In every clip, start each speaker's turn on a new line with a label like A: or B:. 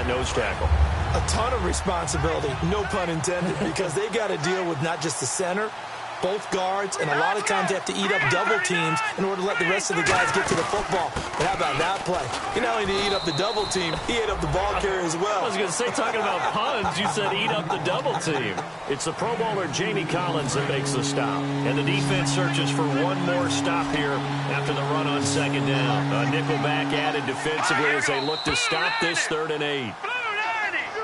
A: that nose tackle?
B: A ton of responsibility, no pun intended, because they got to deal with not just the center, both guards, and a lot of times they have to eat up double teams in order to let the rest of the guys get to the football. But how about that play? He not only did he eat up the double team, he ate up the ball carrier as well.
A: I was going to say, talking about puns, you said eat up the double team. It's the Pro Bowler Jamie Collins that makes the stop. And the defense searches for one more stop here after the run on second down. A nickel back added defensively as they look to stop this 3rd and 8.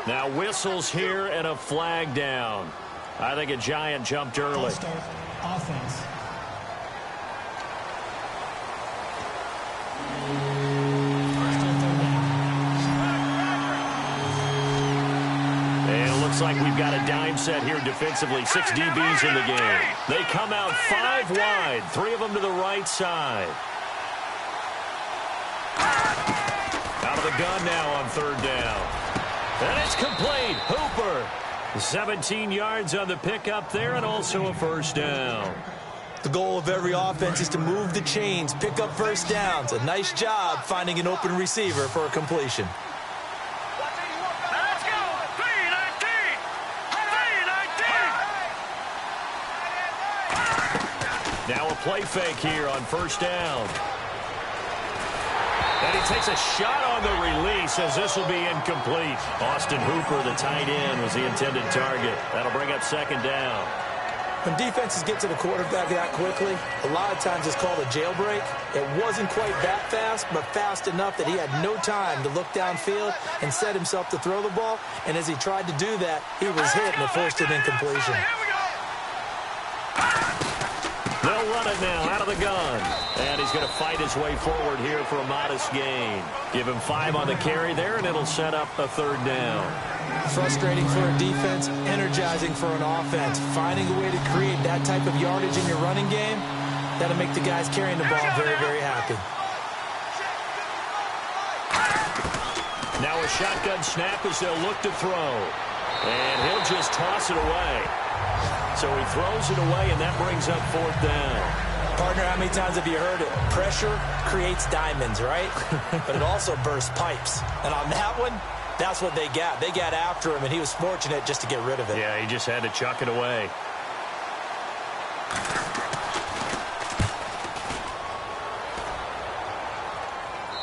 A: Now whistles here and a flag down. I think a Giant jumped early.
C: Offense.
A: And it looks like we've got a dime set here defensively. 6 DBs in the game. They come out 5 wide. 3 of them to the right side. Out of the gun now on 3rd down. And it's complete. Hooper. 17 yards on the pickup there, and also a 1st down.
B: The goal of every offense is to move the chains, pick up 1st downs. A nice job finding an open receiver for a completion.
D: Let's go! 3-19! 3-19!
A: Now a play fake here on 1st down. And he takes a shot on the release as this will be incomplete. Austin Hooper, the tight end, was the intended target. That'll bring up 2nd down.
B: When defenses get to the quarterback that quickly, a lot of times it's called a jailbreak. It wasn't quite that fast, but fast enough that he had no time to look downfield and set himself to throw the ball. And as he tried to do that, he was hit and it forced an incompletion.
A: They'll run it now out of the gun. And he's going to fight his way forward here for a modest gain. Give him 5 on the carry there, and it'll set up a 3rd down.
B: Frustrating for a defense, energizing for an offense. Finding a way to create that type of yardage in your running game, that'll make the guys carrying the ball very, very happy.
A: Now a shotgun snap as they'll look to throw. And he'll just toss it away. So he throws it away, and that brings up 4th down.
B: Partner, how many times have you heard it? Pressure creates diamonds, right? But it also bursts pipes. And on that one, that's what they got. They got after him, and he was fortunate just to get rid of it.
A: Yeah, he just had to chuck it away.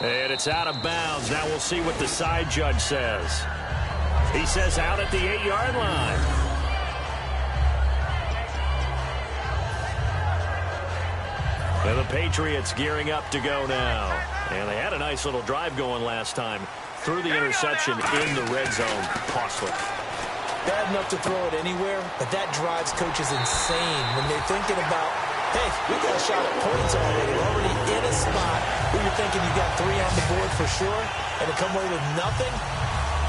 A: And it's out of bounds. Now we'll see what the side judge says. He says out at the 8-yard line. And the Patriots gearing up to go now. And they had a nice little drive going last time. Threw the interception in the red zone. Costly.
B: Bad enough to throw it anywhere, but that drives coaches insane when they're thinking about, hey, we got a shot at points already. We're already in a spot where you're thinking you got 3 on the board for sure, and to come away with nothing,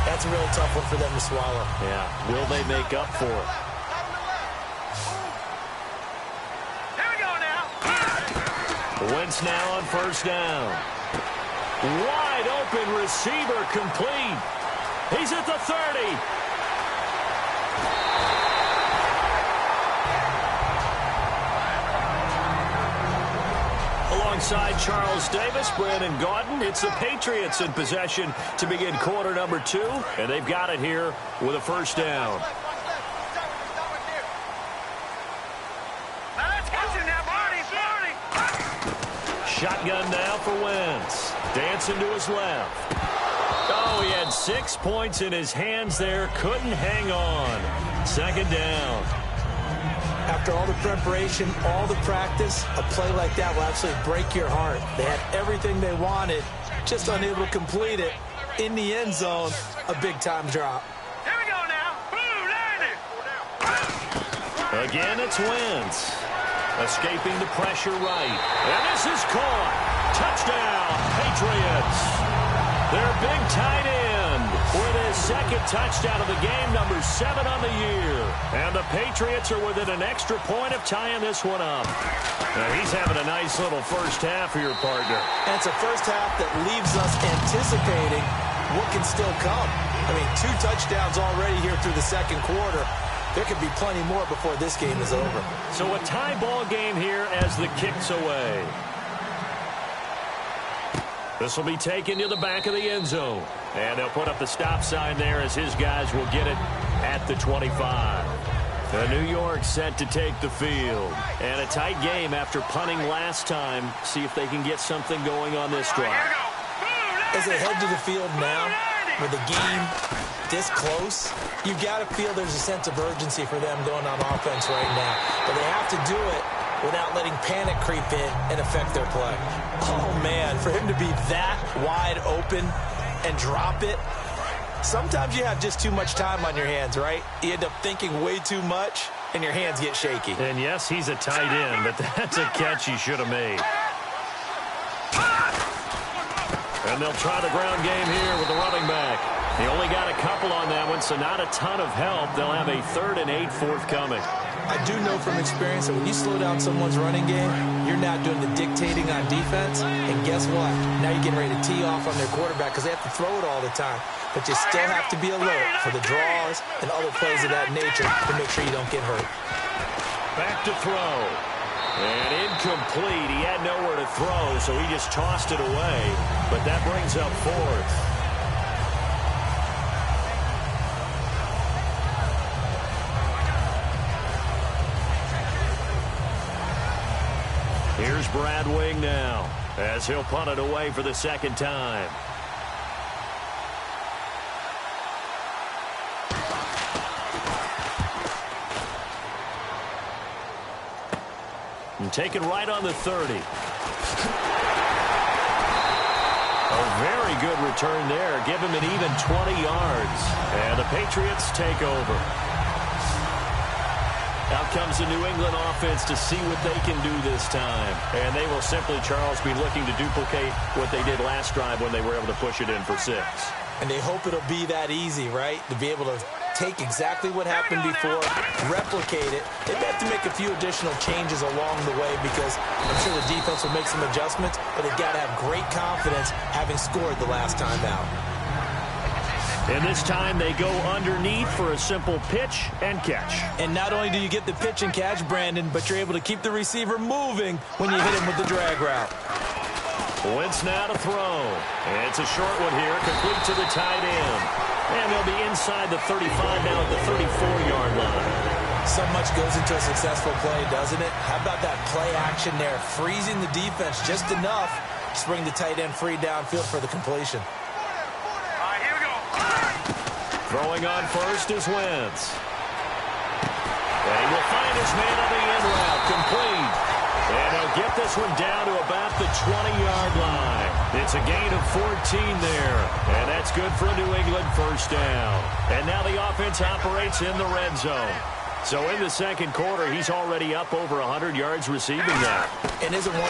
B: that's a really tough one for them to swallow.
A: Yeah. Will they make up for it? Wentz now on 1st down. Wide open receiver complete. He's at the 30. Alongside Charles Davis, Brandon Gaudin, it's the Patriots in possession to begin quarter number 2, and they've got it here with a 1st down. Shotgun now for Wentz. Dancing to his left. Oh, he had 6 points in his hands there. Couldn't hang on. 2nd down.
B: After all the preparation, all the practice, a play like that will absolutely break your heart. They had everything they wanted, just unable to complete it. In the end zone, a big-time drop.
D: Here we go now.
A: Again, it's Wentz. Escaping the pressure right. And this is caught. Touchdown, Patriots. Their big tight end with his 2nd touchdown of the game, number 7 on the year. And the Patriots are within an extra point of tying this one up. Now he's having a nice little first half for your partner.
B: And it's a first half that leaves us anticipating what can still come. I mean, 2 touchdowns already here through the 2nd quarter. There could be plenty more before this game is over.
A: So a tie ball game here as the kick's away. This will be taken to the back of the end zone. And they'll put up the stop sign there as his guys will get it at the 25. New York set to take the field. And a tight game after punting last time. See if they can get something going on this drive.
B: As they head to the field now, with the game this close, you've got to feel there's a sense of urgency for them going on offense right now. But they have to do it without letting panic creep in and affect their play. Oh, man, for him to be that wide open and drop it, sometimes you have just too much time on your hands, right? You end up thinking way too much, and your hands get shaky.
A: And, yes, he's a tight end, but that's a catch he should have made. And they'll try the ground game here with the running back. He only got a couple on that one, so not a ton of help. They'll have a 3rd and 8 forthcoming.
B: I do know from experience that when you slow down someone's running game, you're now doing the dictating on defense. And guess what? Now you're getting ready to tee off on their quarterback because they have to throw it all the time. But you still have to be alert for the draws and other plays of that nature to make sure you don't get hurt.
A: Back to throw. And incomplete. He had nowhere to throw, so he just tossed it away. But that brings up 4th. Here's Brad Wing now, as he'll punt it away for the 2nd time. And taken right on the 30. A very good return there. Give him an even 20 yards. And the Patriots take over. Out comes the New England offense to see what they can do this time. And they will simply, Charles, be looking to duplicate what they did last drive when they were able to push it in for 6.
B: And they hope it'll be that easy, right? To be able to take exactly what happened before, replicate it. They may have to make a few additional changes along the way because I'm sure the defense will make some adjustments, but they've got to have great confidence having scored the last time out.
A: And this time they go underneath for a simple pitch and catch.
B: And not only do you get the pitch and catch, Brandon, but you're able to keep the receiver moving when you hit him with the drag route.
A: Wentz now to throw. And it's a short one here, complete to the tight end. And they'll be inside the 35 now at the 34-yard line.
B: So much goes into a successful play, doesn't it? How about that play action there, freezing the defense just enough to bring the tight end free downfield for the completion.
A: Throwing on first is Wentz. And he will find his man on the end route, complete. And he'll get this one down to about the 20-yard line. It's a gain of 14 there. And that's good for a New England first down. And now the offense operates in the red zone. So in the 2nd quarter, he's already up over 100 yards receiving now.
B: And isn't 100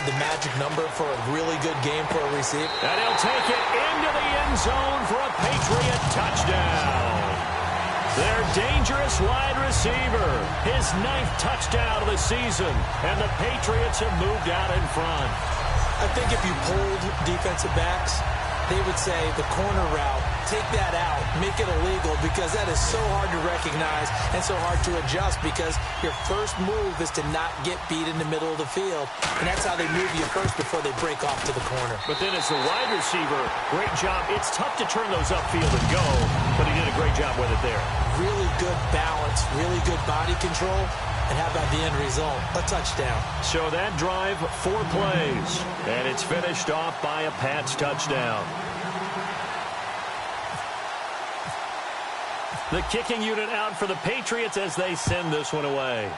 B: the magic number for a really good game for a receiver?
A: And he'll take it into the end zone for a Patriot touchdown. Their dangerous wide receiver, his 9th touchdown of the season, and the Patriots have moved out in front.
B: I think if you polled defensive backs, they would say the corner route, take that out, make it illegal, because that is so hard to recognize and so hard to adjust because your first move is to not get beat in the middle of the field, and that's how they move you first before they break off to the corner.
A: But then as the wide receiver, great job. It's tough to turn those upfield and go, but he did a great job with it there.
B: Really good balance, really good body control. And how about the end result? A touchdown.
A: So that drive, 4 plays. And it's finished off by a Pats touchdown. The kicking unit out for the Patriots as they send this one away.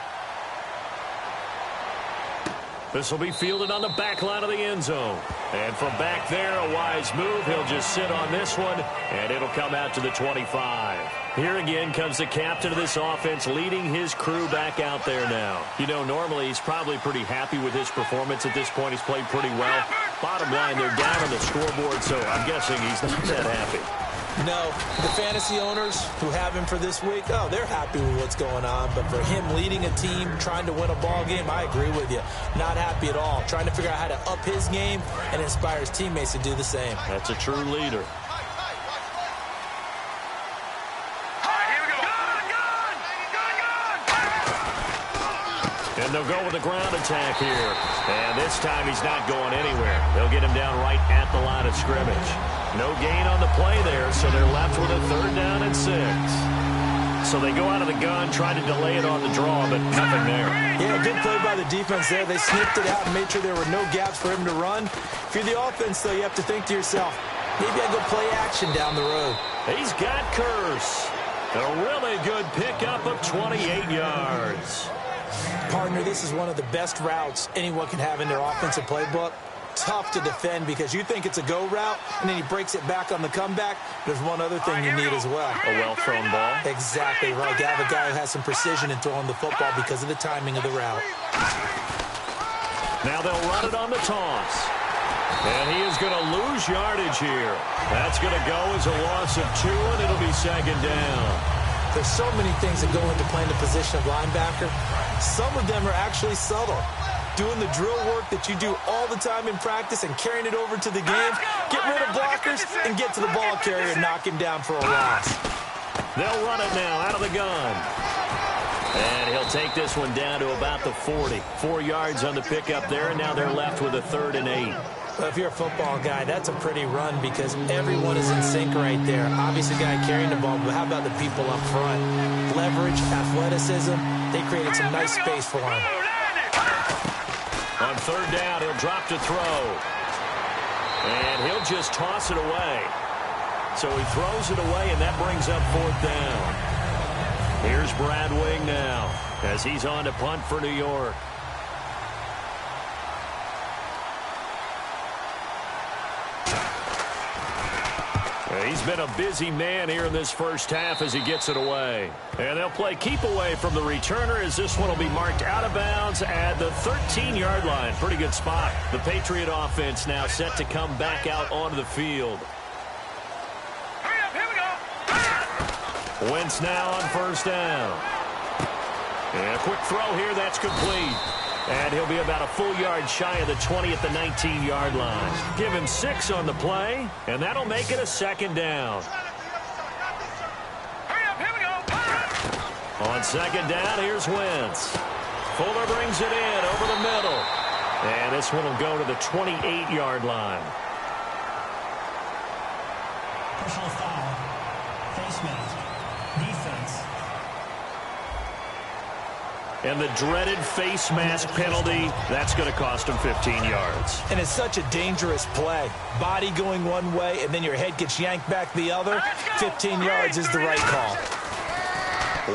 A: This will be fielded on the back line of the end zone. And from back there, a wise move. He'll just sit on this one, and it'll come out to the 25. Here again comes the captain of this offense leading his crew back out there now. You know, normally he's probably pretty happy with his performance at this point. He's played pretty well. Bottom line, they're down on the scoreboard, so I'm guessing he's not that happy.
B: No, the fantasy owners who have him for this week, oh, they're happy with what's going on. But for him leading a team, trying to win a ball game, I agree with you. Not happy at all. Trying to figure out how to up his game and inspire his teammates to do the same.
A: That's a true leader. And they'll go with a ground attack here. And this time he's not going anywhere. They'll get him down right at the line of scrimmage. No gain on the play there, so they're left with a 3rd down and 6. So they go out of the gun, try to delay it on the draw, but nothing there.
B: Yeah, good play by the defense there. They sniffed it out and made sure there were no gaps for him to run. If you're the offense, though, you have to think to yourself, maybe I go play action down the road.
A: He's got Curse. A really good pickup of 28 yards.
B: Partner, this is one of the best routes anyone can have in their offensive playbook. Tough to defend because you think it's a go route, and then he breaks it back on the comeback. There's one other thing you need as well.
A: A well-thrown ball.
B: Exactly right. You have a guy who has some precision in throwing the football because of the timing of the route.
A: Now they'll run it on the toss. And he is going to lose yardage here. That's going to go as a loss of 2, and it'll be 2nd down.
B: There's so many things that go into playing the position of linebacker. Some of them are actually subtle. Doing the drill work that you do all the time in practice and carrying it over to the game. Get rid of blockers and get to the ball carrier and knock him down for a loss.
A: They'll run it now out of the gun. And he'll take this one down to about the 40. 4 yards on the pickup there, and now they're left with a 3rd and 8.
B: Well, if you're a football guy, that's a pretty run because everyone is in sync right there. Obviously, guy carrying the ball, but how about the people up front? Leverage, athleticism, they created some nice space for him.
A: On 3rd down, he'll drop to throw. And he'll just toss it away. So he throws it away, and that brings up 4th down. Here's Brad Wing now as he's on to punt for New York. He's been a busy man here in this first half as he gets it away. And they'll play keep away from the returner as this one will be marked out of bounds at the 13-yard line. Pretty good spot. The Patriot offense now set to come back out onto the field.
D: Hurry up, here we go.
A: Wentz now on 1st down. And a quick throw here, that's complete. And he'll be about a full yard shy of the 20 at the 19-yard line. Give him 6 on the play, and that'll make it a 2nd down.
D: Hurry up, here we go.
A: On 2nd down, here's Wentz. Fuller brings it in over the middle. And this one will go to the 28-yard line.
C: Personal foul. Face mask. Defense.
A: And the dreaded face mask penalty, that's going to cost him 15 yards.
B: And it's such a dangerous play. Body going one way, and then your head gets yanked back the other. 15 yards is the right call.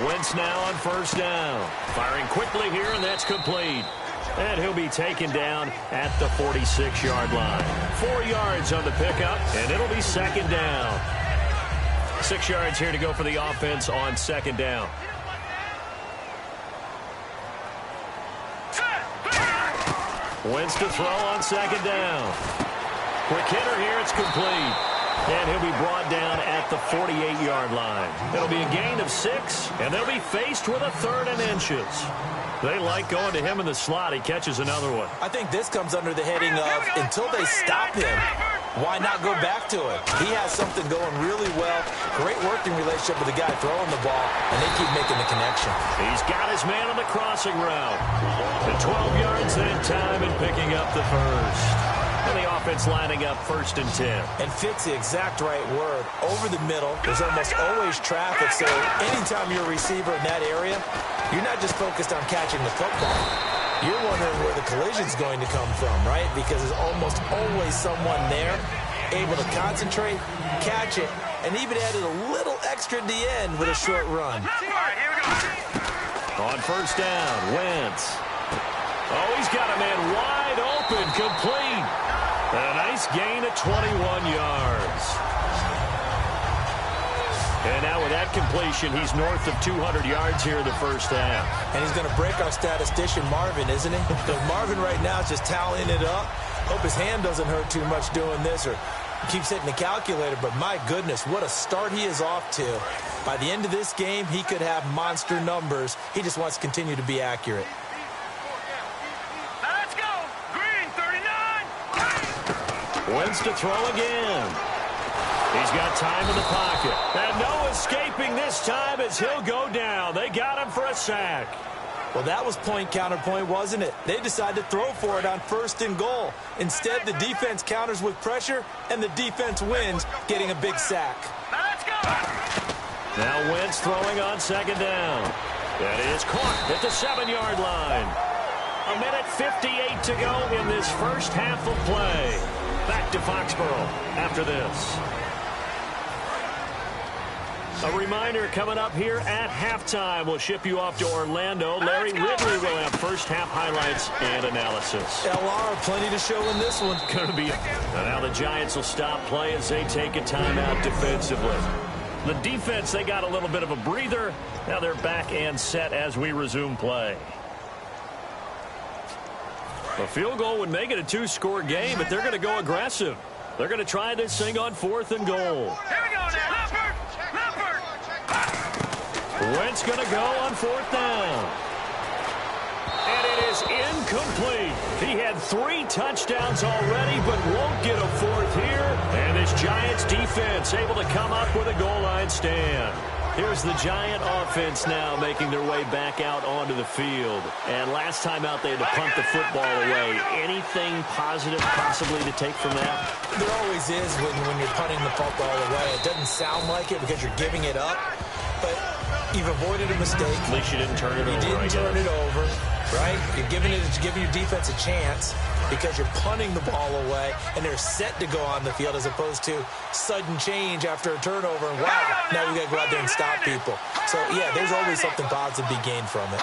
A: Wentz now on 1st down. Firing quickly here, and that's complete. And he'll be taken down at the 46-yard line. 4 yards on the pickup, and it'll be 2nd down. 6 yards here to go for the offense on 2nd down. Wentz to throw on 2nd down. Quick hitter here, it's complete. And he'll be brought down at the 48-yard line. It'll be a gain of 6, and they'll be faced with a 3rd and inches. They like going to him in the slot. He catches another one.
B: I think this comes under the heading of until they stop him, why not go back to it? He has something going really well. Great working relationship with the guy throwing the ball, and they keep making the connection.
A: He's got his man on the crossing route. The 12 yards that time and picking up the 1st. And the offense lining up 1st and 10.
B: And fits the exact right word. Over the middle, there's almost always traffic, so anytime you're a receiver in that area, you're not just focused on catching the football. You're wondering where the collision's going to come from, right? Because there's almost always someone there able to concentrate, catch it, and even added a little extra at the end with a short run.
D: All right, here we go.
A: On 1st down, Wentz. Oh, he's got a man wide open, complete. A nice gain of 21 yards. And now with that completion, he's north of 200 yards here in the first half.
B: And he's going to break our statistician, Marvin, isn't he? Because Marvin right now is just tallying it up. Hope his hand doesn't hurt too much doing this or keeps hitting the calculator. But my goodness, what a start he is off to. By the end of this game, he could have monster numbers. He just wants to continue to be accurate.
D: Now let's go. Green, 39.
A: Wentz to throw again. He's got time in the pocket. And no escaping this time as he'll go down. They got him for a sack.
B: Well, that was point counterpoint, wasn't it? They decided to throw for it on 1st and goal. Instead, the defense counters with pressure, and the defense wins, getting a big sack.
D: Now let's go.
A: Now Wentz throwing on 2nd down. That is caught at the 7-yard line. 1:58 to go in this first half of play. Back to Foxborough after this. A reminder coming up here at halftime. We'll ship you off to Orlando. Larry Ridley will have first half highlights and analysis.
B: LR, plenty to show in this one.
A: Going to be. Now the Giants will stop play as they take a timeout defensively. The defense, they got a little bit of a breather. Now they're back and set as we resume play. A field goal would make it a 2-score game, but they're going to go aggressive. They're going to try this thing on 4th and goal.
D: Here we go now.
A: Wentz going to go on 4th down. And it is incomplete. He had 3 touchdowns already, but won't get a 4th here. And this Giants defense able to come up with a goal line stand. Here's the Giant offense now making their way back out onto the field. And last time out, they had to punt the football away. Anything positive possibly to take from that?
B: There always is when you're punting the football away. It doesn't sound like it because you're giving it up, but you've avoided a mistake.
A: At least you didn't turn it over.
B: You didn't turn it over, right? You're giving your defense a chance because you're punting the ball away, and they're set to go on the field as opposed to sudden change after a turnover. And wow, now we got to go out there and stop people. So, yeah, there's always something positive to be gained from it.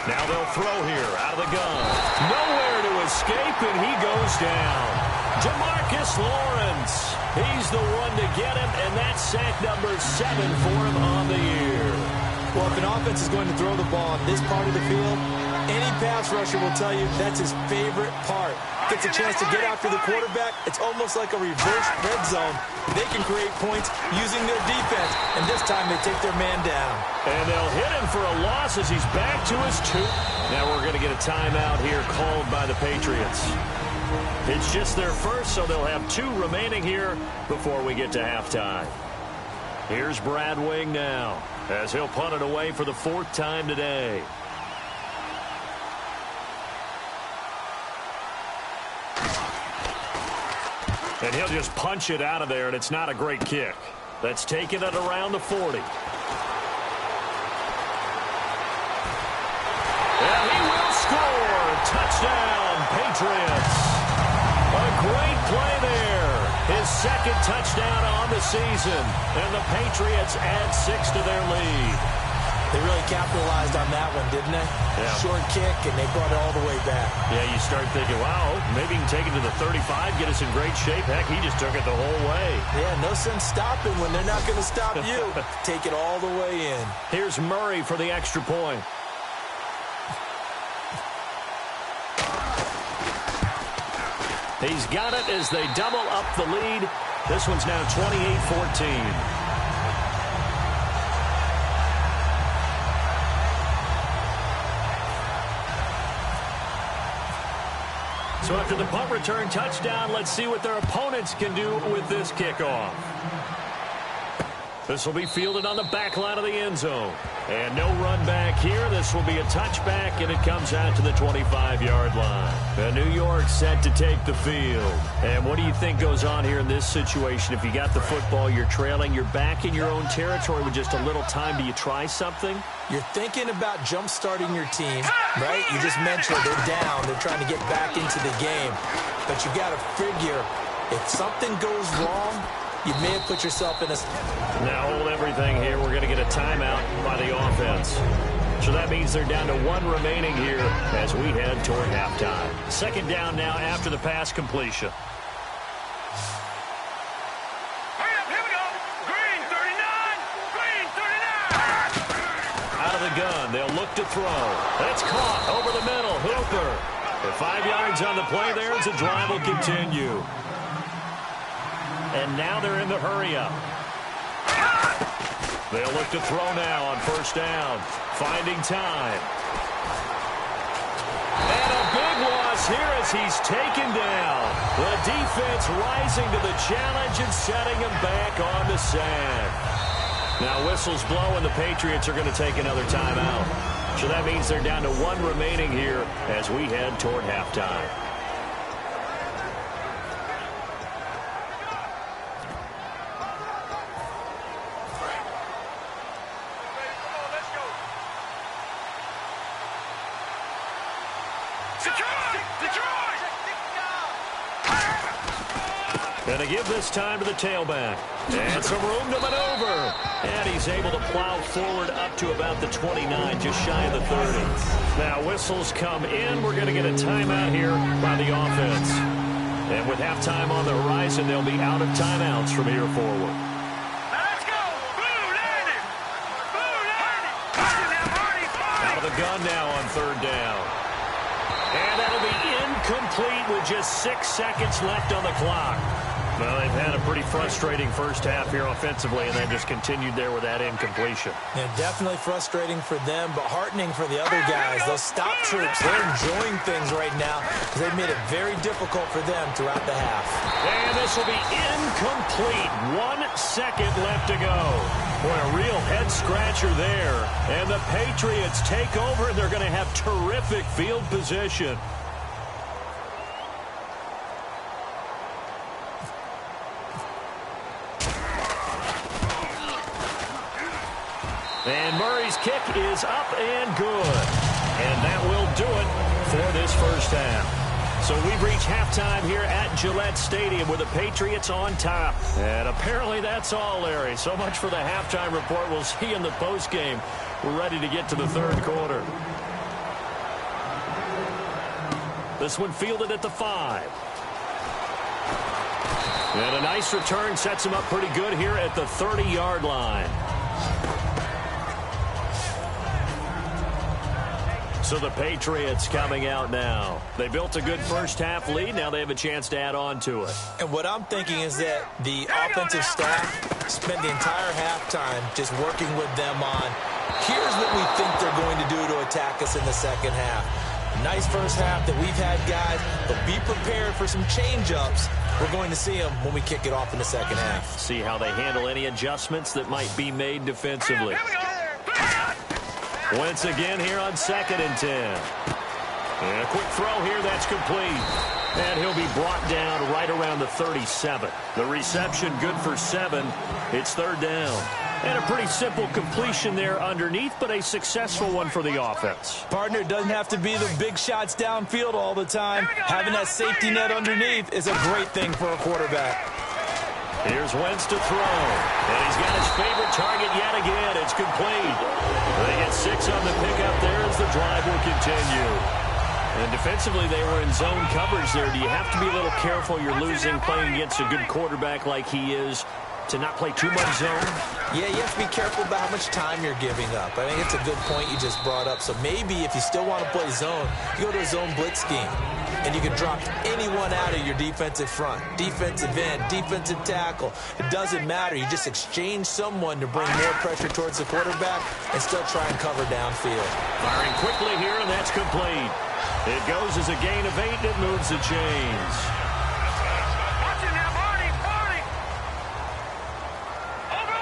A: Now they'll throw here out of the gun. Nowhere to escape, and he goes down. Demarcus Lawrence. He's the one to get him, and that's sack number 7 for him on the year.
B: Well, if an offense is going to throw the ball on this part of the field, any pass rusher will tell you that's his favorite part. Gets a chance to get after the quarterback. It's almost like a reverse red zone. They can create points using their defense, and this time they take their man down.
A: And they'll hit him for a loss as he's back to his 2. Now we're going to get a timeout here called by the Patriots. It's just their first, so they'll have 2 remaining here before we get to halftime. Here's Brad Wing now as he'll punt it away for the 4th time today. And he'll just punch it out of there, and it's not a great kick. That's taking it around the 40. And he will score. Touchdown, Patriots. A great play there. His 2nd touchdown on the season. And the Patriots add 6 to their lead.
B: They really capitalized on that one, didn't they?
A: Yeah.
B: Short kick, and they brought it all the way back.
A: Yeah, you start thinking, wow, maybe he can take it to the 35, get us in great shape. Heck, he just took it the whole way.
B: Yeah, no sense stopping when they're not going to stop you. Take it all the way in.
A: Here's Murray for the extra point. He's got it as they double up the lead. This one's now 28-14. So after the punt return touchdown, let's see what their opponents can do with this kickoff. This will be fielded on the back line of the end zone. And no run back here. This will be a touchback, and it comes out to the 25-yard line. And New York set to take the field. And what do you think goes on here in this situation? If you got the football, you're trailing, you're back in your own territory with just a little time. Do you try something?
B: You're thinking about jump-starting your team, right? You just mentioned they're down. They're trying to get back into the game. But you got to figure, if something goes wrong, you may have put yourself in a...
A: Now hold everything here. We're going to get a timeout by the offense. So that means they're down to 1 remaining here as we head toward halftime. 2nd down now after the pass completion.
D: Hurry up, here we go. Green 39. Green 39.
A: Out of the gun, they'll look to throw. That's caught over the middle. Hooper. For 5 yards on the play there as the drive will continue. And now they're in the hurry-up. They'll look to throw now on 1st down. Finding time. And a big loss here as he's taken down. The defense rising to the challenge and setting him back on the sack. Now whistles blow and the Patriots are going to take another timeout. So that means they're down to 1 remaining here as we head toward halftime. Going to give this time to the tailback. And some room to maneuver. And he's able to plow forward up to about the 29, just shy of the 30. Now whistles come in. We're going to get a timeout here by the offense. And with halftime on the horizon, they'll be out of timeouts from here forward.
D: Let's go! Blue landing! Blue landing!
A: Out of the gun now on 3rd down. And that'll be incomplete with just 6 seconds left on the clock. Well, they've had a pretty frustrating first half here offensively and then just continued there with that incompletion.
B: Yeah, definitely frustrating for them, but heartening for the other guys. Those stop troops, they're enjoying things right now because they've made it very difficult for them throughout the half.
A: And this will be incomplete. 1 second left to go. Boy, a real head-scratcher there. And the Patriots take over, and they're going to have terrific field position. And Murray's kick is up and good. And that will do it for this first half. So we've reached halftime here at Gillette Stadium with the Patriots on top. And apparently that's all, Larry. So much for the halftime report. We'll see you in the postgame. We're ready to get to the 3rd quarter. This one fielded at the 5. And a nice return sets him up pretty good here at the 30-yard line. So the Patriots coming out now. They built a good first half lead. Now they have a chance to add on to it.
B: And what I'm thinking is that the offensive staff spent the entire halftime just working with them on, here's what we think they're going to do to attack us in the second half. Nice first half that we've had, guys, but be prepared for some change-ups. We're going to see them when we kick it off in the second half.
A: See how they handle any adjustments that might be made defensively. Once again here on 2nd and 10. And a quick throw here, that's complete. And he'll be brought down right around the 37. The reception good for 7. It's 3rd down. And a pretty simple completion there underneath, but a successful one for the offense.
B: Partner, it doesn't have to be the big shots downfield all the time. Having that safety net underneath is a great thing for a quarterback.
A: Here's Wentz to throw. And he's got his favorite target yet again. It's complete. They get 6 on the pickup there as the drive will continue. And defensively, they were in zone coverage there. Do you have to be a little careful? You're losing playing against a good quarterback like he is to not play too much zone?
B: Yeah, you have to be careful about how much time you're giving up. I think it's a good point you just brought up. So maybe if you still want to play zone, you go to a zone blitz scheme. And you can drop anyone out of your defensive front. Defensive end, defensive tackle. It doesn't matter. You just exchange someone to bring more pressure towards the quarterback and still try and cover downfield.
A: Firing quickly here, and that's complete. It goes as a gain of 8, and it moves the chains.
D: Watch it now, Barney! Barney! Over!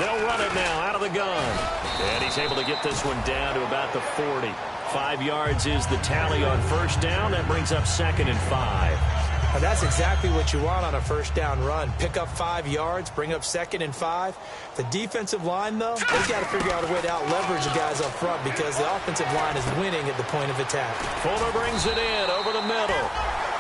A: They'll run it now out of the gun. And he's able to get this one down to about the 40. 5 yards is the tally on 1st down. That brings up 2nd and 5.
B: Now that's exactly what you want on a 1st down run. Pick up 5 yards, bring up 2nd and 5. The defensive line, though, they've got to figure out a way to out-leverage the guys up front because the offensive line is winning at the point of attack.
A: Fuller brings it in over the middle.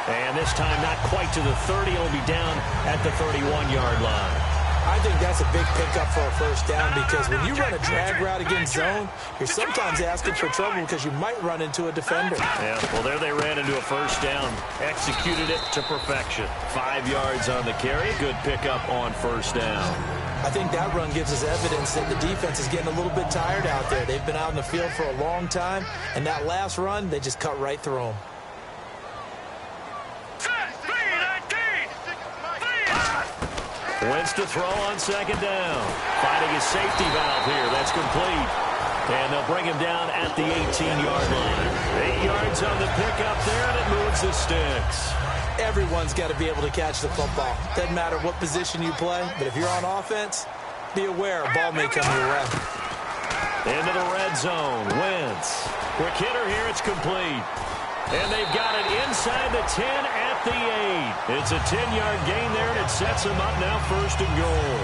A: And this time not quite to the 30. It'll be down at the 31-yard line.
B: I think that's a big pickup for a 1st down because when you run a drag route against zone, you're sometimes asking for trouble because you might run into a defender.
A: Yeah, well, there they ran into a 1st down. Executed it to perfection. 5 yards on the carry. Good pickup on 1st down.
B: I think that run gives us evidence that the defense is getting a little bit tired out there. They've been out in the field for a long time, and that last run, they just cut right through them.
A: Wentz to throw on 2nd down. Finding his safety valve here. That's complete. And they'll bring him down at the 18-yard line. 8 yards on the pickup there, and it moves the sticks.
B: Everyone's got to be able to catch the football. Doesn't matter what position you play, but if you're on offense, be aware a ball may come your way.
A: Into the red zone. Wentz. Quick hitter here. It's complete. And they've got it inside the 10 at the 8. It's a 10-yard gain there, and it sets them up now 1st and goal.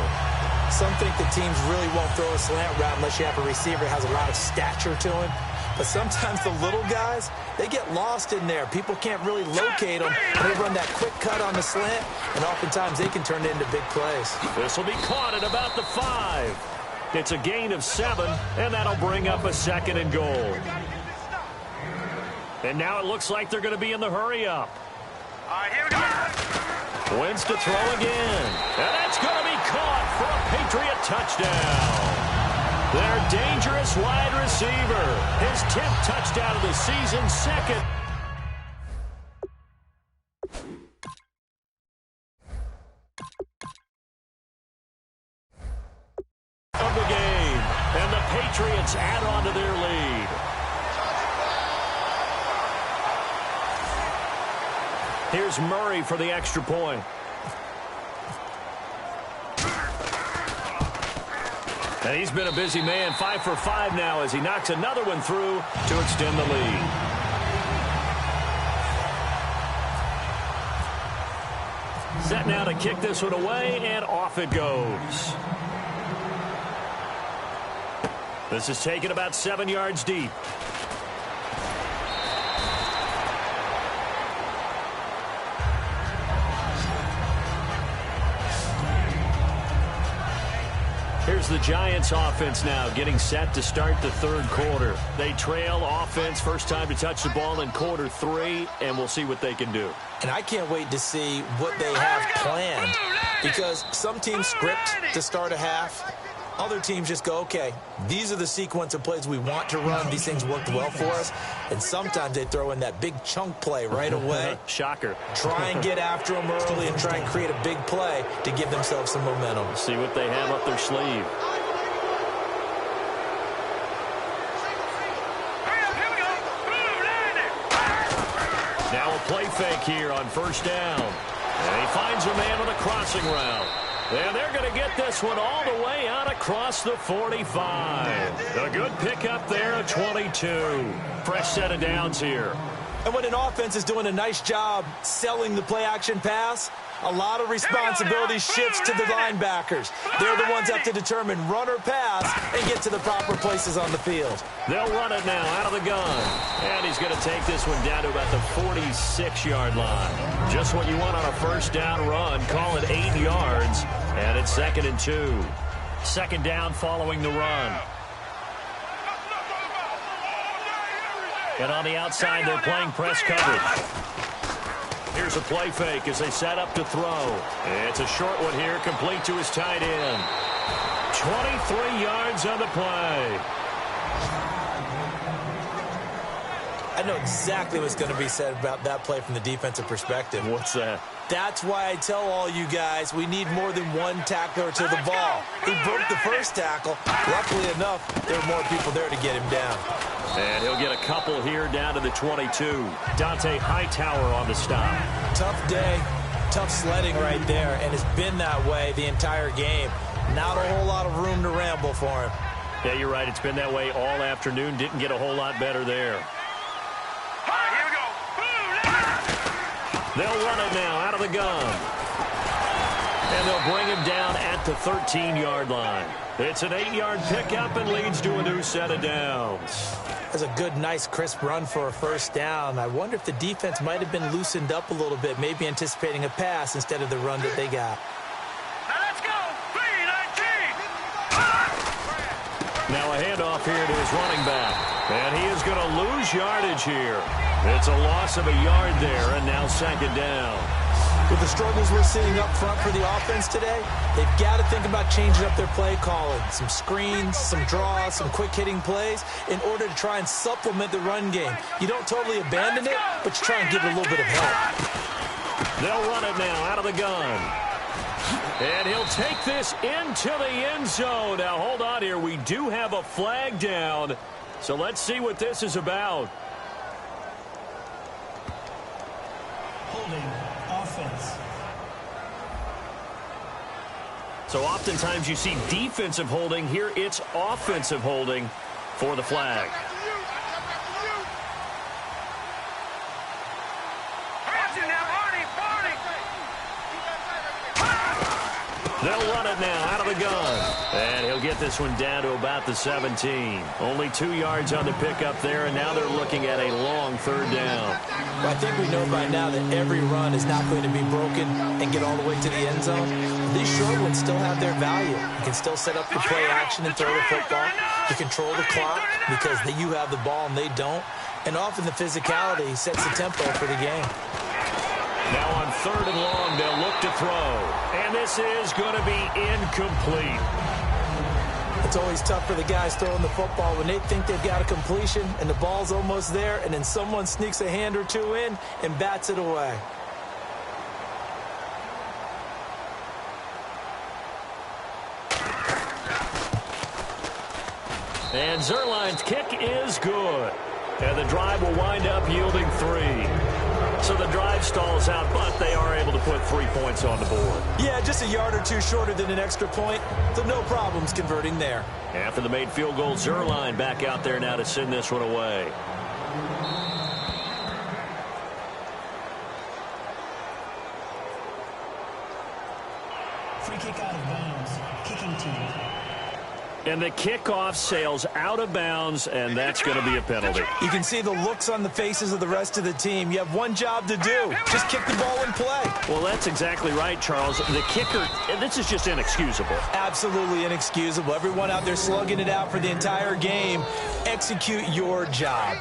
B: Some think the teams really won't throw a slant route unless you have a receiver that has a lot of stature to him. But sometimes the little guys, they get lost in there. People can't really locate them. And they run that quick cut on the slant, and oftentimes they can turn it into big plays.
A: This will be caught at about the 5. It's a gain of 7, and that'll bring up a 2nd and goal. And now it looks like they're going to be in the hurry-up.
D: All right, here we go.
A: Wentz to throw again. And that's going to be caught for a Patriot touchdown. Their dangerous wide receiver. His 10th touchdown of the season, 2nd. Of the game. And the Patriots add on to their lead. Here's Murray for the extra point. And he's been a busy man, 5 for 5 now as he knocks another one through to extend the lead. Set now to kick this one away, and off it goes. This is taken about 7 yards deep. Here's the Giants offense now getting set to start the 3rd quarter. They trail offense, first time to touch the ball in quarter 3, and we'll see what they can do.
B: And I can't wait to see what they have planned, because some teams script to start a half. Other teams just go, okay, these are the sequence of plays we want to run. These things worked well for us. And sometimes they throw in that big chunk play right away.
A: Shocker.
B: Try and get after them early and try and create a big play to give themselves some momentum.
A: See what they have up their sleeve. Now a play fake here on 1st down. And he finds a man with a crossing route. And they're going to get this one all the way out across the 45. A good pickup there at 22. Fresh set of downs here.
B: And when an offense is doing a nice job selling the play-action pass, a lot of responsibility shifts to the linebackers. They're the ones that have to determine run or pass and get to the proper places on the field.
A: They'll run it now out of the gun. And he's going to take this one down to about the 46-yard line. Just what you want on a 1st down run. Call it 8 yards. And it's 2nd and 2. 2nd down following the run. And on the outside, they're playing press coverage. Here's a play fake as they set up to throw. It's a short one here, complete to his tight end. 23 yards on the play.
B: I know exactly what's going to be said about that play from the defensive perspective.
A: What's that?
B: That's why I tell all you guys we need more than one tackler to the ball. He broke the first tackle. Luckily enough, there were more people there to get him down.
A: And he'll get a couple here down to the 22. Dante Hightower on the stop.
B: Tough day, tough sledding right there, and it's been that way the entire game. Not a whole lot of room to ramble for him.
A: Yeah, you're right. It's been that way all afternoon. Didn't get a whole lot better there.
D: All right, here we go.
A: They'll run it now out of the gun. And they'll bring him down at the 13-yard line. It's an 8-yard pickup and leads to a new set of downs.
B: That's a good, nice, crisp run for a 1st down. I wonder if the defense might have been loosened up a little bit, maybe anticipating a pass instead of the run that they got.
D: Now let's go. 3-19.
A: Now a handoff here to his running back. And he is going to lose yardage here. It's a loss of a yard there, and now 2nd down.
B: With the struggles we're seeing up front for the offense today, they've got to think about changing up their play calling. Some screens, some draws, some quick-hitting plays in order to try and supplement the run game. You don't totally abandon it, but you try and give it a little bit of help.
A: They'll run it now out of the gun. And he'll take this into the end zone. Now, hold on here. We do have a flag down. So let's see what this is about.
C: Holding
A: So oftentimes you see defensive holding. Here it's offensive holding for the flag. They'll run it now out of the gun. And he'll get this one down to about the 17. Only 2 yards on the pickup there, and now they're looking at a long third down.
B: Well, I think we know by now that every run is not going to be broken and get all the way to the end zone. These short ones still have their value. You can still set up the play action and throw the football. You control the clock because you have the ball and they don't. And often the physicality sets the tempo for the game.
A: Now on third and long, they'll look to throw. And this is going to be incomplete.
B: It's always tough for the guys throwing the football when they think they've got a completion and the ball's almost there, and then someone sneaks a hand or two in and bats it away.
A: And Zerline's kick is good. And the drive will wind up yielding 3. So the drive stalls out, but they are able to put 3 points on the board.
B: Yeah, just a yard or two shorter than an extra point, so no problems converting there.
A: After the made field goal, Zerline back out there now to send this one away.
C: Free kick out of bounds. Kicking team.
A: And the kickoff sails out of bounds, and that's going to be a penalty.
B: You can see the looks on the faces of the rest of the team. You have one job to do. Just kick the ball and play.
A: Well, that's exactly right, Charles. The kicker, this is just inexcusable.
B: Absolutely inexcusable. Everyone out there slugging it out for the entire game. Execute your job.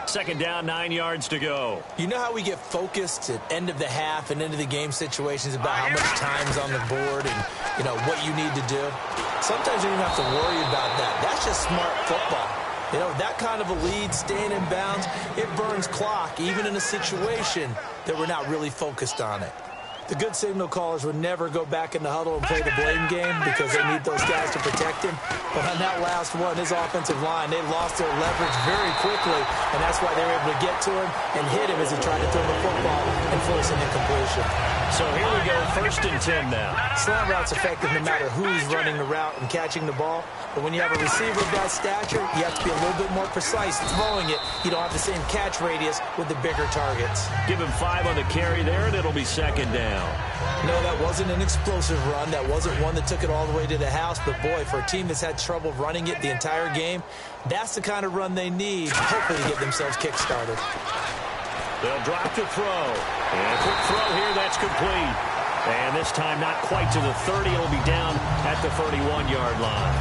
A: Second down, 9 yards to go.
B: You know how we get focused at end of the half and end of the game situations about how much time's on the board and, what you need to do? Sometimes you don't have to worry about that. That's just smart football. That kind of a lead, staying in bounds, it burns clock, even in a situation that we're not really focused on it. The good signal callers would never go back in the huddle and play the blame game because they need those guys to protect him. But on that last one, his offensive line, they lost their leverage very quickly, and that's why they were able to get to him and hit him as he tried to throw the football and force an incompletion.
A: So here we go, 1st and 10 now.
B: Slant route's effective no matter who's running the route and catching the ball. But when you have a receiver of that stature, you have to be a little bit more precise throwing it. You don't have the same catch radius with the bigger targets.
A: Give him 5 on the carry there, and it'll be second down.
B: No, that wasn't an explosive run. That wasn't one that took it all the way to the house. But, boy, for a team that's had trouble running it the entire game, that's the kind of run they need, hopefully, to get themselves kick-started.
A: They'll drop to throw. And a quick throw here, that's complete. And this time not quite to the 30. It'll be down at the 31-yard line.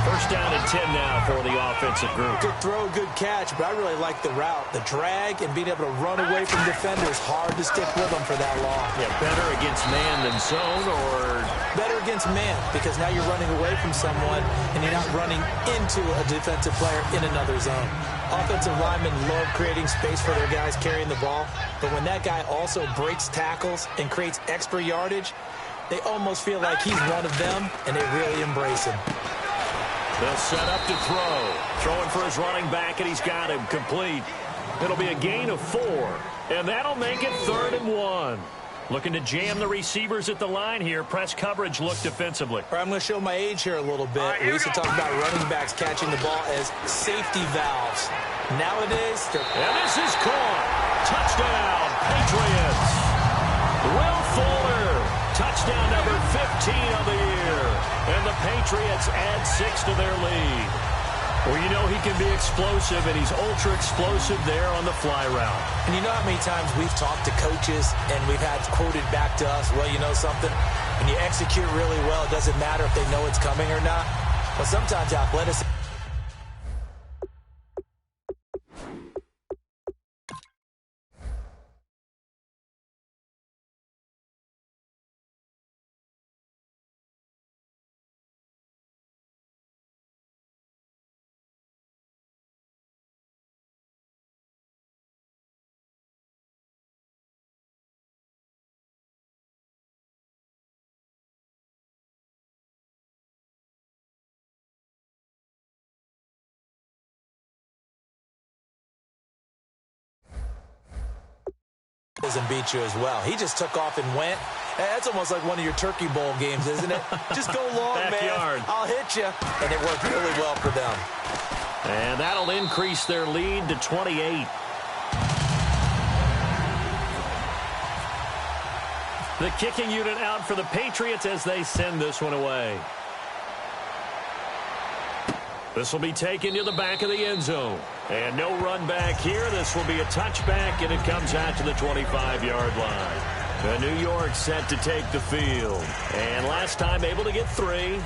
A: First down and 10 now for the offensive group.
B: Good throw, good catch, but I really like the route. The drag and being able to run away from defenders, hard to stick with them for that long.
A: Yeah, better against man than zone, or?
B: Better against man, because now you're running away from someone and you're not running into a defensive player in another zone. Offensive linemen love creating space for their guys carrying the ball, but when that guy also breaks tackles and creates extra yardage, they almost feel like he's one of them, and they really embrace him.
A: They'll set up to throw. Throwing for his running back, and he's got him complete. It'll be a gain of 4, and that'll make it 3rd and 1. Looking to jam the receivers at the line here. Press coverage look defensively.
B: I'm going to show my age here a little bit. We used to talk about running backs catching the ball as safety valves. Nowadays,
A: and this is caught. Touchdown, Patriots. Will Fuller, touchdown number 15 of the year. And the Patriots add 6 to their lead. Well, you know he can be explosive, and he's ultra-explosive there on the fly route.
B: And you know how many times we've talked to coaches and we've had quoted back to us, well, you know something? When you execute really well, it doesn't matter if they know it's coming or not. Well, sometimes athleticism. And beat you as well. He just took off and went, That's almost like one of your Turkey Bowl games, isn't it? Just go long,
A: Backyard.
B: man. I'll hit you. And it worked really well for them.
A: And that'll increase their lead to 28. The kicking unit out for the Patriots as they send this one away. This will be taken to the back of the end zone. And no run back here. This will be a touchback, and it comes out to the 25-yard line. The New York set to take the field. And last time able to get 3.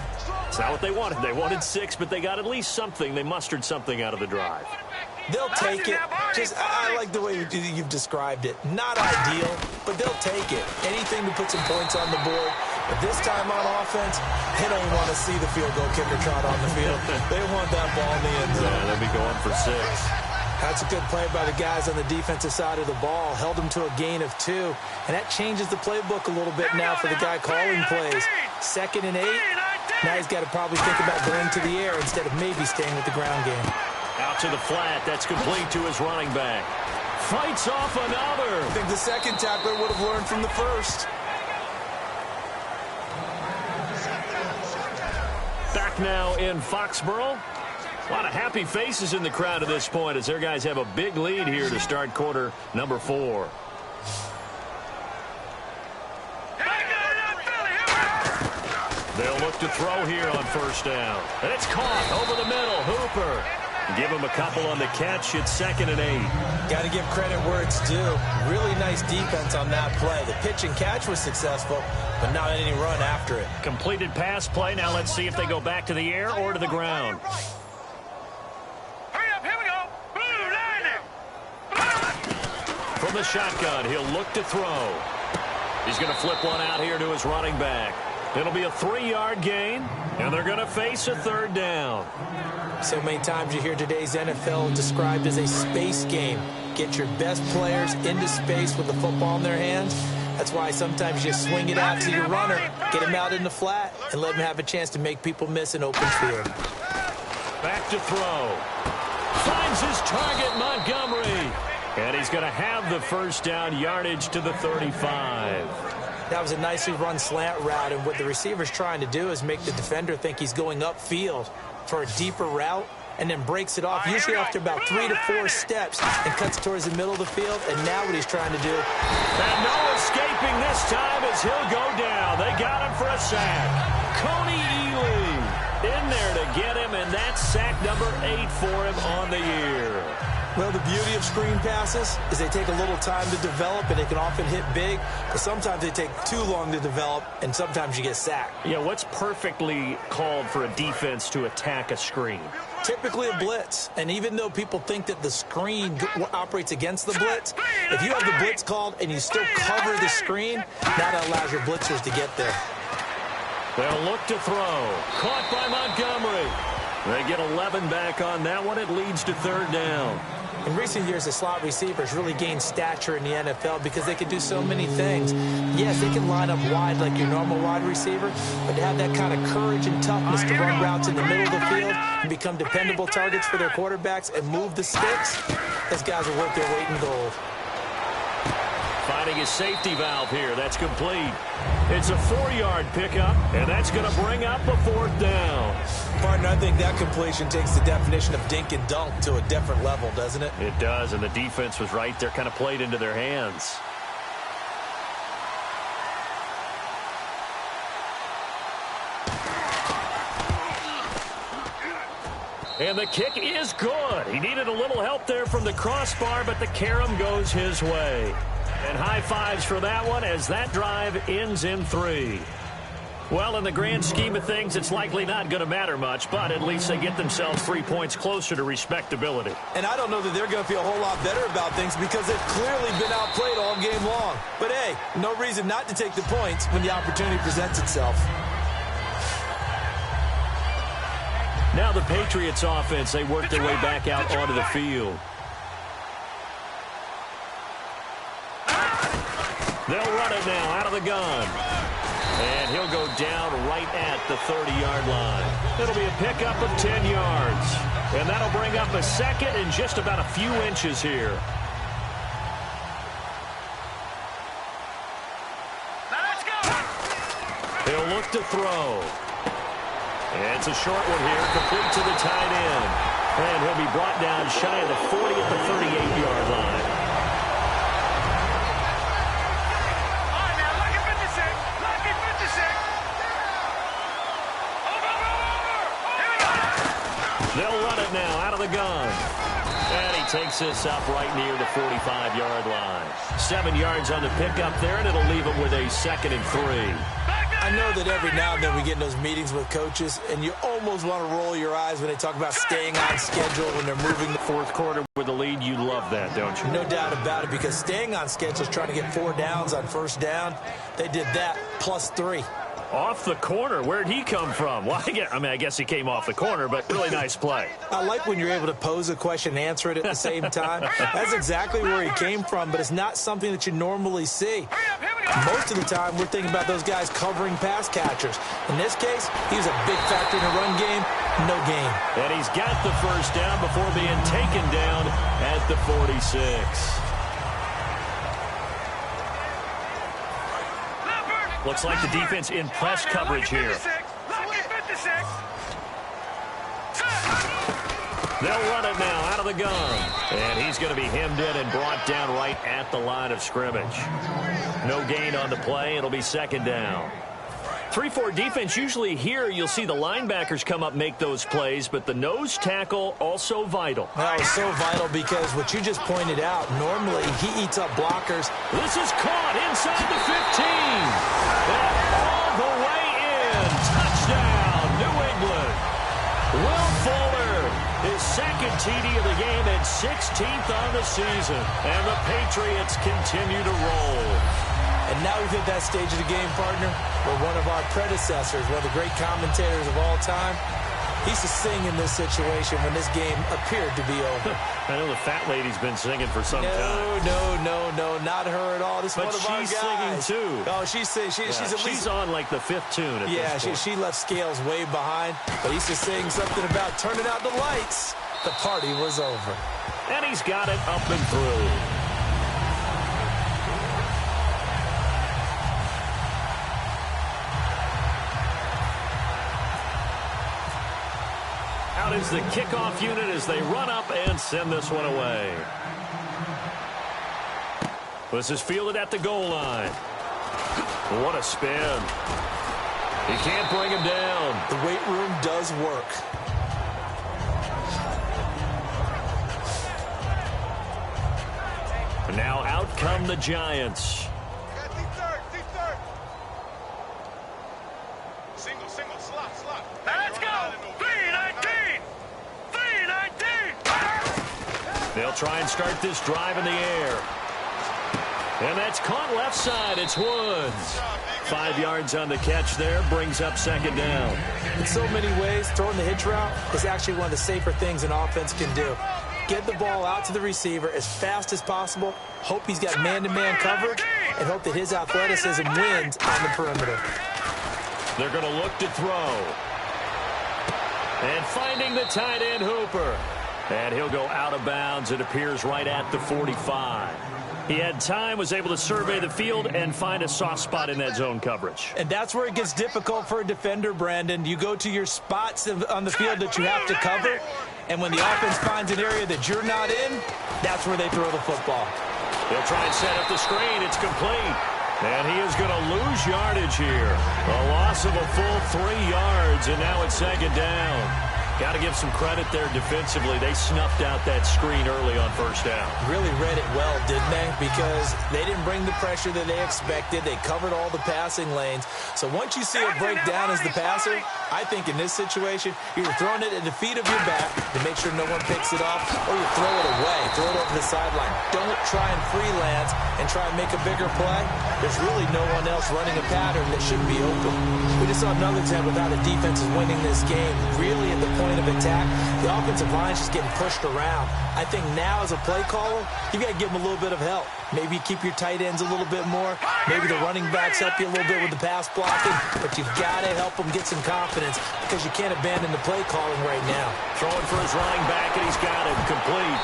A: It's not what they wanted. They wanted 6, but they got at least something. They mustered something out of the drive.
B: They'll take it. I like the way you've described it. Not ideal, but they'll take it. Anything to put some points on the board. But this time on offense, they don't want to see the field goal kicker trot on the field. They want that ball in the end zone.
A: Yeah, they'll be going for 6.
B: That's a good play by the guys on the defensive side of the ball. Held them to a gain of 2. And that changes the playbook a little bit now for the guy calling plays. 2nd and 8. Now he's got to probably think about going to the air instead of maybe staying with the ground game.
A: Out to the flat. That's complete to his running back. Fights off another.
B: I think the second tackler would have learned from the first.
A: Back now in Foxborough. A lot of happy faces in the crowd at this point as their guys have a big lead here to start quarter number 4. They'll look to throw here on first down. And it's caught over the middle. Hooper. Give him a couple on the catch. It's 2nd and 8.
B: Got to give credit where it's due. Really nice defense on that play. The pitch and catch was successful, but not any run after it.
A: Completed pass play. Now let's see if they go back to the air or to the ground.
D: Hurry up, here we go. Blue line.
A: From the shotgun, he'll look to throw. He's going to flip one out here to his running back. It'll be a 3-yard gain, and they're going to face a 3rd down.
B: So many times you hear today's NFL described as a space game. Get your best players into space with the football in their hands. That's why sometimes you swing it out to your runner, get him out in the flat, and let him have a chance to make people miss an open field.
A: Back to throw. Finds his target, Montgomery. And he's going to have the first down, yardage to the 35.
B: That was a nicely run slant route, and what the receiver's trying to do is make the defender think he's going upfield for a deeper route, and then breaks it off, usually after about 3 to 4 steps, and cuts towards the middle of the field. And now what he's trying to do.
A: And no escaping this time as he'll go down. They got him for a sack. Coney Ely in there to get him, and that's sack number 8 for him on the year.
B: Well, the beauty of screen passes is they take a little time to develop, and they can often hit big, but sometimes they take too long to develop, and sometimes you get sacked.
A: Yeah, what's perfectly called for a defense to attack a screen?
B: Typically a blitz, and even though people think that the screen operates against the blitz, if you have the blitz called and you still cover the screen, that allows your blitzers to get there.
A: They'll look to throw. Caught by Montgomery. They get 11 back on that one. It leads to 3rd down.
B: In recent years, the slot receivers really gained stature in the NFL because they can do so many things. Yes, they can line up wide like your normal wide receiver, but to have that kind of courage and toughness to run routes in the middle of the field and become dependable targets for their quarterbacks and move the sticks, those guys are worth their weight in gold.
A: Finding his safety valve here. That's complete. It's a 4-yard pickup, and that's going to bring up a 4th down.
B: Partner, I think that completion takes the definition of dink and dunk to a different level, doesn't it?
A: It does, and the defense was right there, kind of played into their hands. And the kick is good. He needed a little help there from the crossbar, but the carom goes his way. And high fives for that one as that drive ends in 3. Well, in the grand scheme of things, it's likely not going to matter much, but at least they get themselves 3 points closer to respectability.
B: And I don't know that they're going to feel a whole lot better about things because they've clearly been outplayed all game long. But, hey, no reason not to take the points when the opportunity presents itself.
A: Now the Patriots offense, they work their way back out onto the field. They'll run it now out of the gun. And he'll go down right at the 30-yard line. It'll be a pickup of 10 yards. And that'll bring up a 2nd and just about a few inches here.
D: Let's go.
A: look to throw. And it's a short one here, complete to the tight end. And he'll be brought down shy of the 40 at the 38-yard line.
D: All right, now, lucky 56. Lucky 56. Over. Here we go.
A: They'll run it now out of the gun. And he takes this up right near the 45-yard line. 7 yards on the pickup there, and it'll leave him with a 2nd and 3.
B: I know that every now and then we get in those meetings with coaches, and you almost want to roll your eyes when they talk about staying on schedule when they're moving the
A: Fourth quarter with the lead, you love that, don't you?
B: No doubt about it, because staying on schedule is trying to get 4 downs on first down. They did that plus 3.
A: Off the corner. Where'd he come from? Well, I guess he came off the corner, but really nice play.
B: I like when you're able to pose a question and answer it at the same time. That's exactly where he came from, but it's not something that you normally see. Most of the time, we're thinking about those guys covering pass catchers. In this case, he's a big factor in the run game. No gain.
A: And he's got the first down before being taken down at the 46. Looks like the defense in press coverage here. They'll run it now out of the gun. And he's going to be hemmed in and brought down right at the line of scrimmage. No gain on the play. It'll be 2nd down. 3-4 defense, usually here you'll see the linebackers come up, make those plays, but the nose tackle also vital.
B: That was so vital because what you just pointed out, normally he eats up blockers.
A: This is caught inside the 15. And all the way in. Touchdown, New England. Will Fuller, his 2nd TD of the game and 16th on the season. And the Patriots continue to roll.
B: And now we've hit that stage of the game, partner, where one of our predecessors, one of the great commentators of all time, he used to sing in this situation when this game appeared to be over.
A: I know the fat lady's been singing for some time.
B: No, not her at all. This is one of our guys.
A: But she's singing too.
B: Oh, she's at least...
A: She's on like the 5th tune at this point.
B: She left Scales way behind, but he used to sing something about turning out the lights. The party was over.
A: And he's got it up and through. Out is the kickoff unit as they run up and send this one away. This is fielded at the goal line. What a spin. He can't bring him down.
B: The weight room does work.
A: Now out come the Giants.
D: Single, slot. Let's go. 319.
A: They'll try and start this drive in the air. And that's caught left side. It's Woods. 5 yards on the catch there. Brings up 2nd down.
B: In so many ways, throwing the hitch route is actually one of the safer things an offense can do. Get the ball out to the receiver as fast as possible. Hope he's got man-to-man coverage. And hope that his athleticism wins on the perimeter.
A: They're going to look to throw. And finding the tight end, Hooper. And he'll go out of bounds. It appears right at the 45. He had time, was able to survey the field and find a soft spot in that zone coverage.
B: And that's where it gets difficult for a defender, Brandon. You go to your spots on the field that you have to cover, and when the offense finds an area that you're not in, that's where they throw the football.
A: They'll try and set up the screen. It's complete. And he is going to lose yardage here. A loss of a full 3 yards, and now it's 2nd down. Got to give some credit there defensively. They snuffed out that screen early on first down.
B: Really read it well, didn't they? Because they didn't bring the pressure that they expected. They covered all the passing lanes. So once you see it break down as the passer, I think in this situation, you're throwing it at the feet of your back to make sure no one picks it off, or you throw it away, throw it over the sideline. Don't try and freelance and try and make a bigger play. There's really no one else running a pattern that should be open. We just saw another example of how the defense is winning this game, really at the point of attack. The offensive line's just getting pushed around. I think now as a play caller, you got to give them a little bit of help. Maybe keep your tight ends a little bit more. Maybe the running backs help you a little bit with the pass blocking. But you've got to help them get some confidence because you can't abandon the play calling right now.
A: Throwing for his running back, and he's got it complete.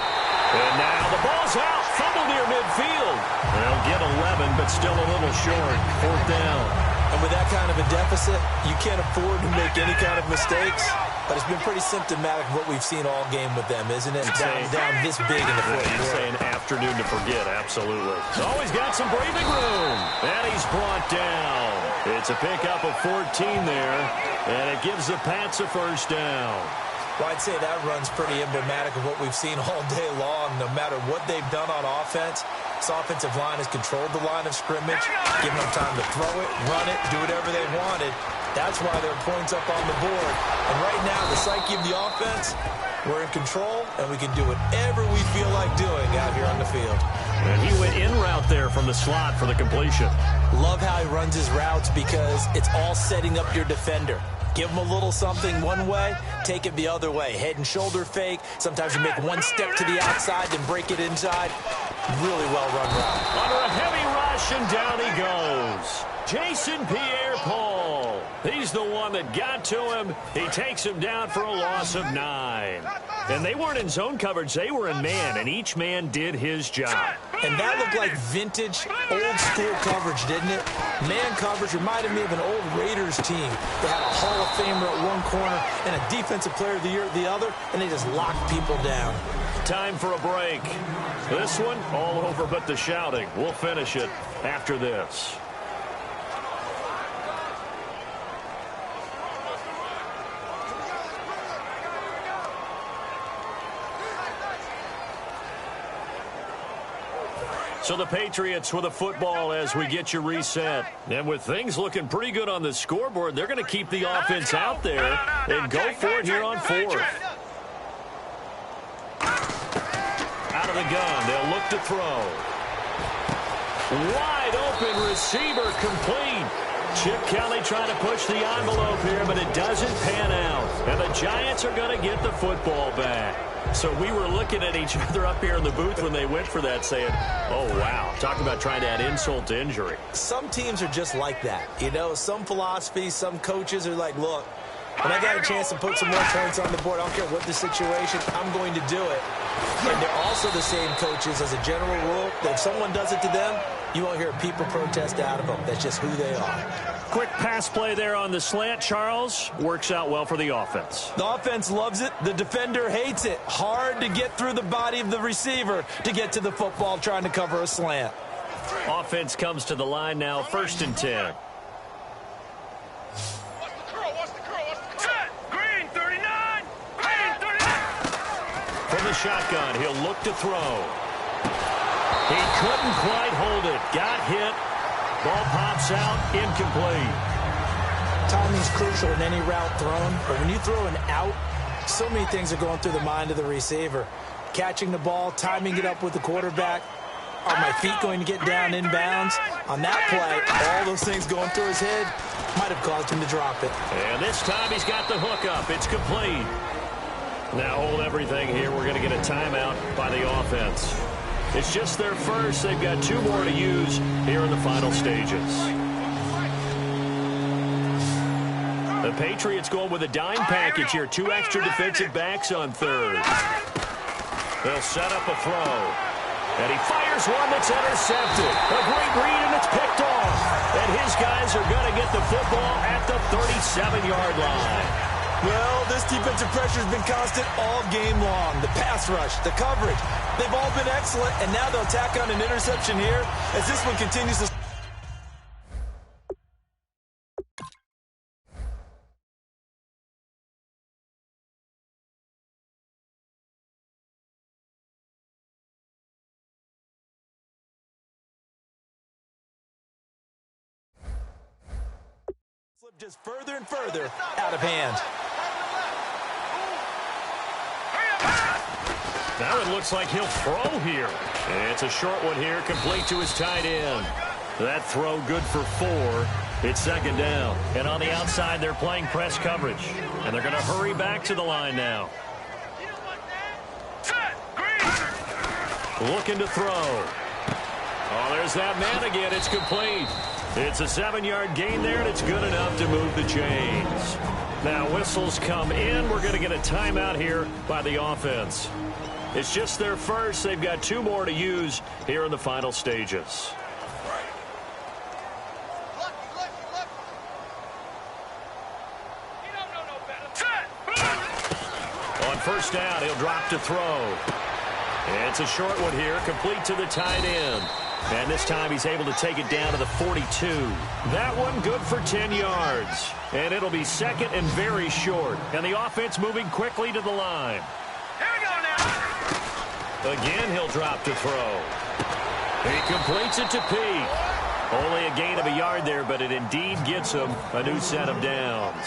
A: And now the ball's out. Fumble near midfield. They'll get 11, but still a little short. 4th down.
B: And with that kind of a deficit, you can't afford to make any kind of mistakes. But it's been pretty symptomatic of what we've seen all game with them, isn't it? Down this big in the fourth quarter.
A: You'd say an afternoon to forget, absolutely. Oh, he's got some breathing room. And he's brought down. It's a pickup of 14 there, and it gives the Pats a first down.
B: Well, I'd say that run's pretty emblematic of what we've seen all day long. No matter what they've done on offense, this offensive line has controlled the line of scrimmage, giving them time to throw it, run it, do whatever they wanted. That's why there are points up on the board. And right now, the psyche of the offense, we're in control, and we can do whatever we feel like doing out here on the field.
A: And he went in route there from the slot for the completion.
B: Love how he runs his routes because it's all setting up your defender. Give him a little something one way, take it the other way. Head and shoulder fake. Sometimes you make one step to the outside, then break it inside. Really well-run route.
A: Under a heavy rush, and down he goes. Jason Pierre-Paul. He's the one that got to him. He takes him down for a loss of 9. And they weren't in zone coverage. They were in man, and each man did his job.
B: And that looked like vintage, old-school coverage, didn't it? Man coverage reminded me of an old Raiders team. They had a Hall of Famer at one corner and a Defensive Player of the Year at the other, and they just locked people down.
A: Time for a break. This one, all over but the shouting. We'll finish it after this. So the Patriots with a football as we get you reset. And with things looking pretty good on the scoreboard, they're going to keep the offense out there and go for it here on 4th. Out of the gun, they'll look to throw. Wide open receiver complete. Chip Kelly trying to push the envelope here, but it doesn't pan out. And the Giants are going to get the football back. So we were looking at each other up here in the booth when they went for that saying, oh, wow, talking about trying to add insult to injury.
B: Some teams are just like that. You know, some philosophies, some coaches are like, look, when I got a chance to put some more points on the board, I don't care what the situation, I'm going to do it. And they're also the same coaches as a general rule that if someone does it to them, you won't hear people protest out of them. That's just who they are.
A: Quick pass play there on the slant, Charles. Works out well for the offense.
B: The offense loves it. The defender hates it. Hard to get through the body of the receiver to get to the football trying to cover a slant.
A: Offense comes to the line now, 1st and 10.
D: Green 39! Green 39!
A: From the shotgun, he'll look to throw. He couldn't quite hold it. Got hit. Ball pops out, incomplete.
B: Timing's crucial in any route thrown, but when you throw an out, so many things are going through the mind of the receiver. Catching the ball, timing it up with the quarterback. Are my feet going to get down inbounds? On that play, all those things going through his head might have caused him to drop it.
A: And this time he's got the hook up. It's complete. Now hold everything here. We're going to get a timeout by the offense. It's just their first. They've got 2 more to use here in the final stages. The Patriots going with a dime package here. 2 extra defensive backs on 3rd. They'll set up a throw. And he fires one that's intercepted. A great read, and it's picked off. And his guys are going to get the football at the 37-yard line.
B: Well, this defensive pressure has been constant all game long. The pass rush, the coverage, they've all been excellent, and now they'll tack on an interception here as this one continues to... slip just further and further out of hand.
A: Now it looks like he'll throw here. It's a short one here, complete to his tight end. That throw good for 4. It's 2nd down. And on the outside, they're playing press coverage. And they're going to hurry back to the line now. Looking to throw. Oh, there's that man again. It's complete. It's a 7-yard gain there, and it's good enough to move the chains. Now whistles come in. We're going to get a timeout here by the offense. It's just their first. They've got 2 more to use here in the final stages. On first down, he'll drop to throw. It's a short one here, complete to the tight end. And this time he's able to take it down to the 42. That one good for 10 yards. And it'll be second and very short. And the offense moving quickly to the line.
D: Here we go now.
A: Again, he'll drop to throw. He completes it to Peak. Only a gain of a yard there, but it indeed gets him a new set of downs.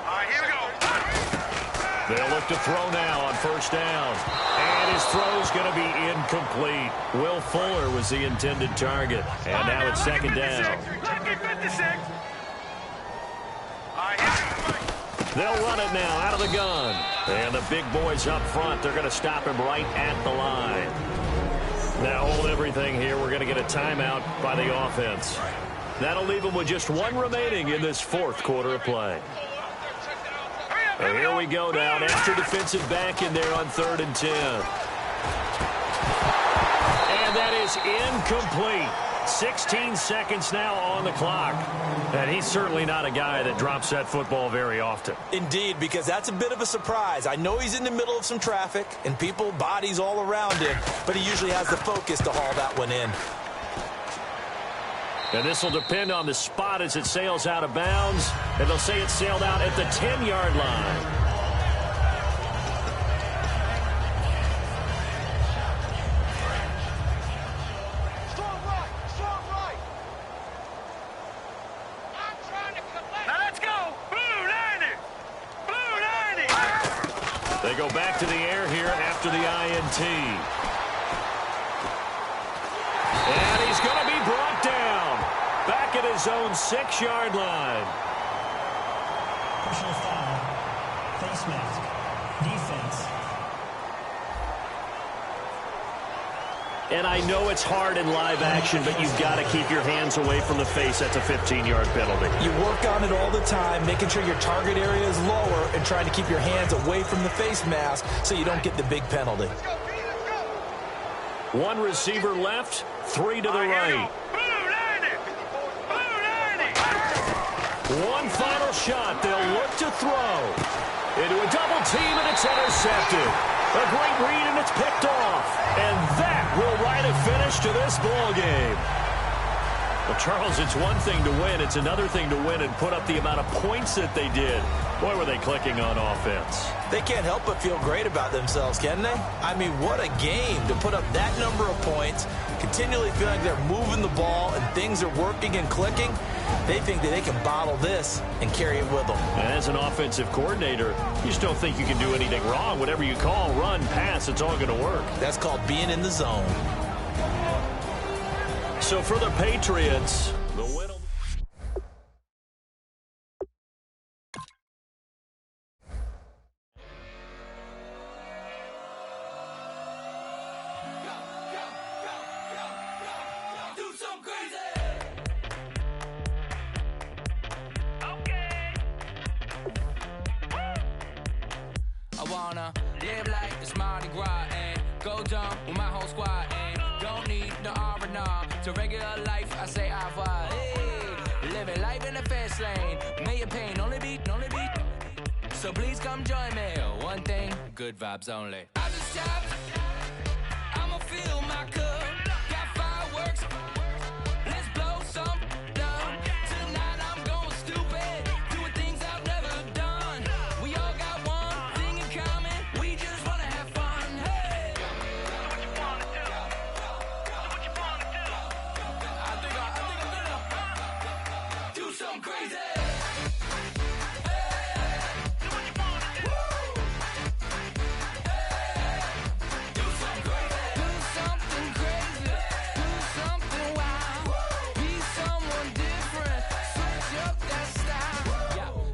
D: All right, here we go.
A: They'll look to throw now on first down. And his throw's going to be incomplete. Will Fuller was the intended target. And now it's second down.
D: Lucky 56. All right, here we go.
A: They'll run it now out of the gun. And the big boys up front, they're going to stop him right at the line. Now hold everything here. We're going to get a timeout by the offense. That'll leave them with just one remaining in this fourth quarter of play. And here we go now. An extra defensive back in there on 3rd and 10. And that is incomplete. 16 seconds now on the clock. And he's certainly not a guy that drops that football very often.
B: Indeed, because that's a bit of a surprise. I know he's in the middle of some traffic and people, bodies all around him, but he usually has the focus to haul that one in.
A: And this will depend on the spot as it sails out of bounds. And they'll say it sailed out at the 10-yard line. They go back to the air here after the INT. And he's going to be brought down. Back at his own 6-yard line.
C: Personal foul. Face mask. Defense.
A: And I know it's hard in live action, but you've got to keep your hands away from the face. That's a 15-yard penalty.
B: You work on it all the time, making sure your target area is lower and trying to keep your hands away from the face mask so you don't get the big penalty.
A: One receiver left, 3 to the right. One final shot. They'll look to throw. Into a double team, and it's intercepted. A great read, and it's picked off. And that will write a finish to this ball game. Well, Charles, it's one thing to win. It's another thing to win and put up the amount of points that they did. Boy, were they clicking on offense.
B: They can't help but feel great about themselves, can they? I mean, what a game to put up that number of points, continually feeling like they're moving the ball and things are working and clicking. They think that they can bottle this and carry it with them.
A: And as an offensive coordinator, you just don't think you can do anything wrong. Whatever you call, run, pass, it's all going to work.
B: That's called being in the zone.
A: So for the Patriots, the win.
E: Live like it's Mardi Gras and go dumb with my whole squad and don't need no R&R. To regular life, I say au revoir. Hey, living life in the fast lane. May your pain only be. So please come join me. One thing, good vibes only. I just tapped. I'ma fill my cup. Got fireworks. Let's blow some down. Tonight I'm going stupid. Doing things I've never done. We all got one thing in common. We just wanna have fun. Hey. Do what you wanna do. Do what you wanna do. I think I'm gonna do something crazy.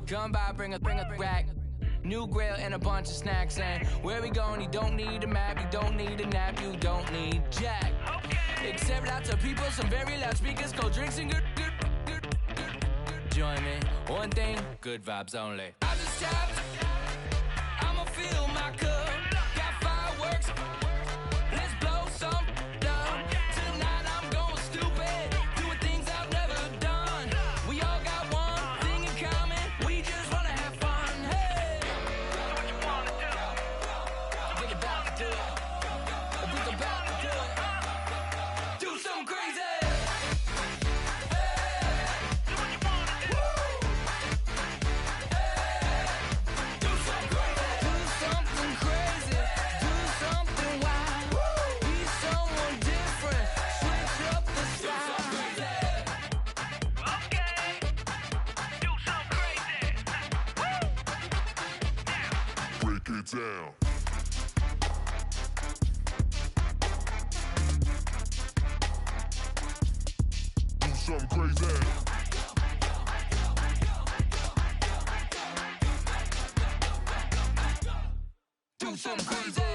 E: Come by, bring a rack. New grill and a bunch of snacks. And where we going, you don't need a map. You don't need a nap. You don't need jack. Except lots of people, some very loud speakers, cold drinks and good. Join me. One thing, good vibes only. I just tapped. I'ma fill my cup. Got fireworks. Let's blow some down. Tonight I'm going stupid. Doing things I've never done. We all got one thing in common.
F: down. Do something crazy.
E: Do something crazy.